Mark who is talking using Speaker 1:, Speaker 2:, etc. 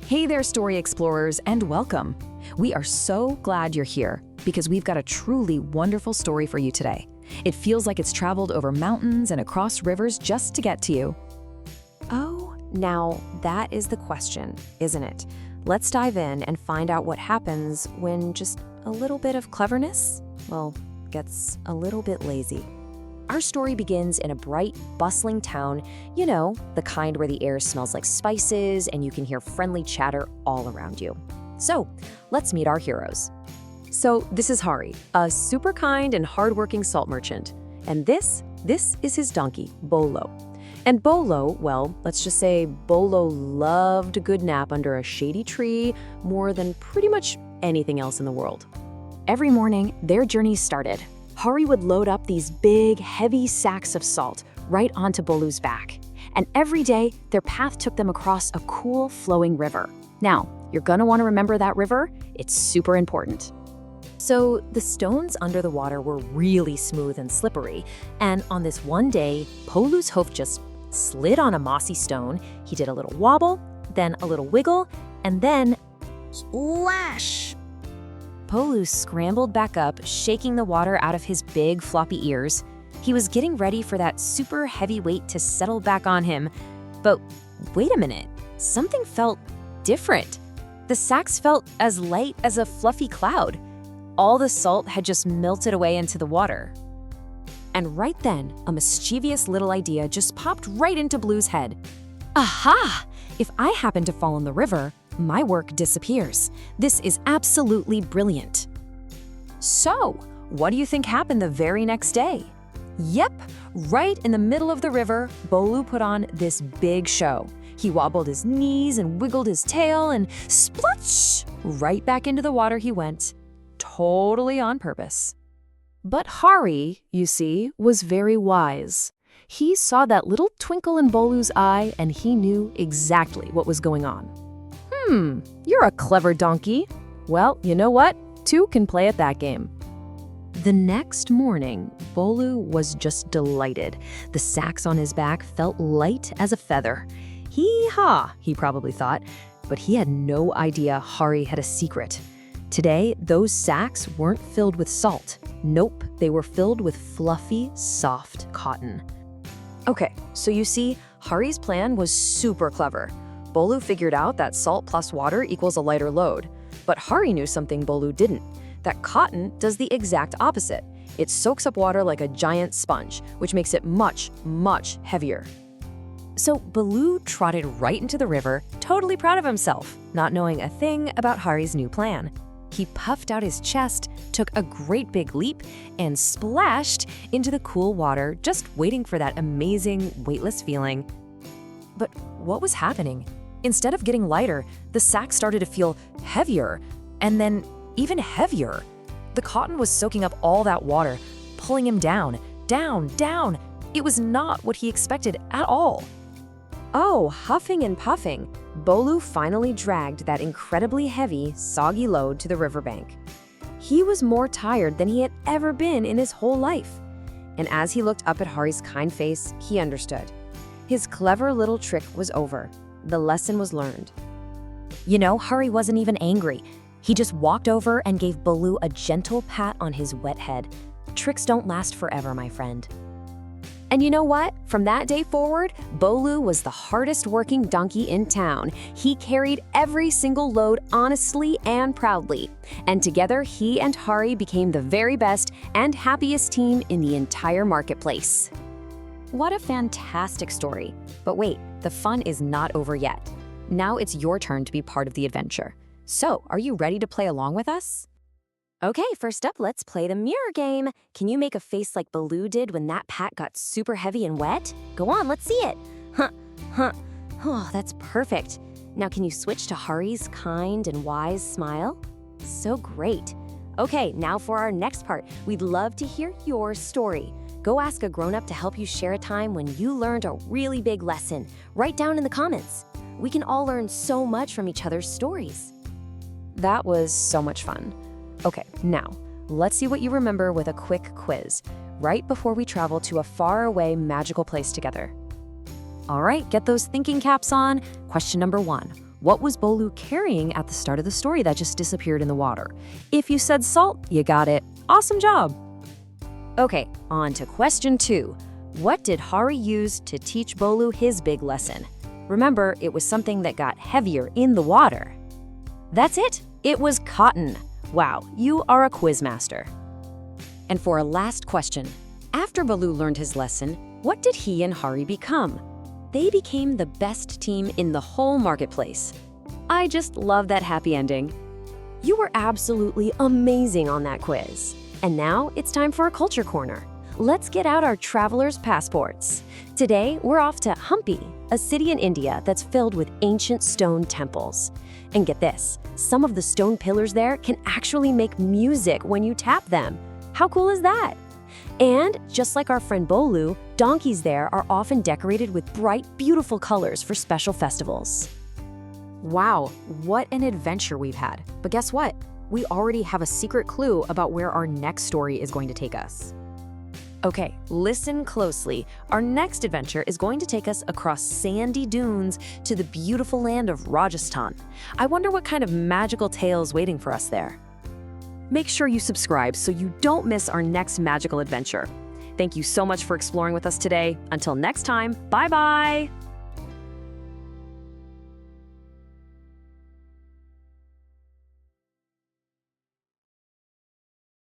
Speaker 1: Hey there, story explorers, and welcome. We are so glad you're here because we've got a truly wonderful story for you today. It feels like it's traveled over mountains and across rivers just to get to you.
Speaker 2: Oh, now that is the question, isn't it? Let's dive in and find out what happens when just a little bit of cleverness, well, gets a little bit lazy. Our story begins in a bright, bustling town, you know, the kind where the air smells like spices and you can hear friendly chatter all around you. So, let's meet our heroes. So, this is Hari, a super kind and hardworking salt merchant. And this is his donkey, Bolo. And Bolo, well, let's just say Bolo loved a good nap under a shady tree more than pretty much anything else in the world. Every morning, their journey started. Hari would load up these big, heavy sacks of salt right onto Bolu's back. And every day, their path took them across a cool, flowing river. Now, you're gonna want to remember that river. It's super important. So the stones under the water were really smooth and slippery. And on this one day, Bolu's hoof just slid on a mossy stone. He did a little wobble, then a little wiggle, and then splash! Bolu scrambled back up, shaking the water out of his big, floppy ears. He was getting ready for that super heavy weight to settle back on him. But wait a minute, something felt different. The sacks felt as light as a fluffy cloud. All the salt had just melted away into the water. And right then, a mischievous little idea just popped right into Blue's head. Aha! If I happen to fall in the river, my work disappears. This is absolutely brilliant. So, what do you think happened the very next day? Yep, right in the middle of the river, Bolu put on this big show. He wobbled his knees and wiggled his tail and splutch! Right back into the water he went, totally on purpose. But Hari, you see, was very wise. He saw that little twinkle in Bolu's eye and he knew exactly what was going on. You're a clever donkey. Well, you know what? Two can play at that game. The next morning, Bolu was just delighted. The sacks on his back felt light as a feather. Hee-haw, he probably thought, but he had no idea Hari had a secret. Today, those sacks weren't filled with salt. Nope, they were filled with fluffy, soft cotton. Okay, so you see, Hari's plan was super clever. Bolu figured out that salt plus water equals a lighter load. But Hari knew something Bolu didn't, that cotton does the exact opposite. It soaks up water like a giant sponge, which makes it much, much heavier. So Bolu trotted right into the river, totally proud of himself, not knowing a thing about Hari's new plan. He puffed out his chest, took a great big leap, and splashed into the cool water, just waiting for that amazing, weightless feeling. But what was happening? Instead of getting lighter, the sack started to feel heavier, and then even heavier. The cotton was soaking up all that water, pulling him down, down, down. It was not what he expected at all. Oh, huffing and puffing, Bolu finally dragged that incredibly heavy, soggy load to the riverbank. He was more tired than he had ever been in his whole life. And as he looked up at Hari's kind face, he understood. His clever little trick was over. The lesson was learned. You know, Hari wasn't even angry. He just walked over and gave Bolu a gentle pat on his wet head. Tricks don't last forever, my friend. And you know what? From that day forward, Bolu was the hardest working donkey in town. He carried every single load honestly and proudly. And together, he and Hari became the very best and happiest team in the entire marketplace. What a fantastic story. But wait, the fun is not over yet. Now it's your turn to be part of the adventure. So, are you ready to play along with us? Okay, first up, let's play the mirror game. Can you make a face like Bolu did when that pat got super heavy and wet? Go on, let's see it. Oh, that's perfect. Now can you switch to Hari's kind and wise smile? So great. Okay, now for our next part. We'd love to hear your story. Go ask a grown-up to help you share a time when you learned a really big lesson. Write down in the comments. We can all learn so much from each other's stories. That was so much fun. Okay, now, let's see what you remember with a quick quiz, right before we travel to a faraway magical place together. All right, get those thinking caps on. Question number 1. What was Bolu carrying at the start of the story that just disappeared in the water? If you said salt, you got it. Awesome job! Okay, on to question 2. What did Hari use to teach Bolu his big lesson? Remember, it was something that got heavier in the water. That's it! It was cotton. Wow, you are a quiz master. And for our last question, after Baloo learned his lesson, what did he and Hari become? They became the best team in the whole marketplace. I just love that happy ending. You were absolutely amazing on that quiz. And now it's time for a culture corner. Let's get out our traveler's passports. Today, we're off to Hampi, a city in India that's filled with ancient stone temples. And get this, some of the stone pillars there can actually make music when you tap them. How cool is that? And just like our friend Bolu, donkeys there are often decorated with bright, beautiful colors for special festivals.
Speaker 1: Wow, what an adventure we've had. But guess what? We already have a secret clue about where our next story is going to take us. Okay, listen closely. Our next adventure is going to take us across sandy dunes to the beautiful land of Rajasthan. I wonder what kind of magical tale is waiting for us there. Make sure you subscribe so you don't miss our next magical adventure. Thank you so much for exploring with us today. Until next time, bye-bye!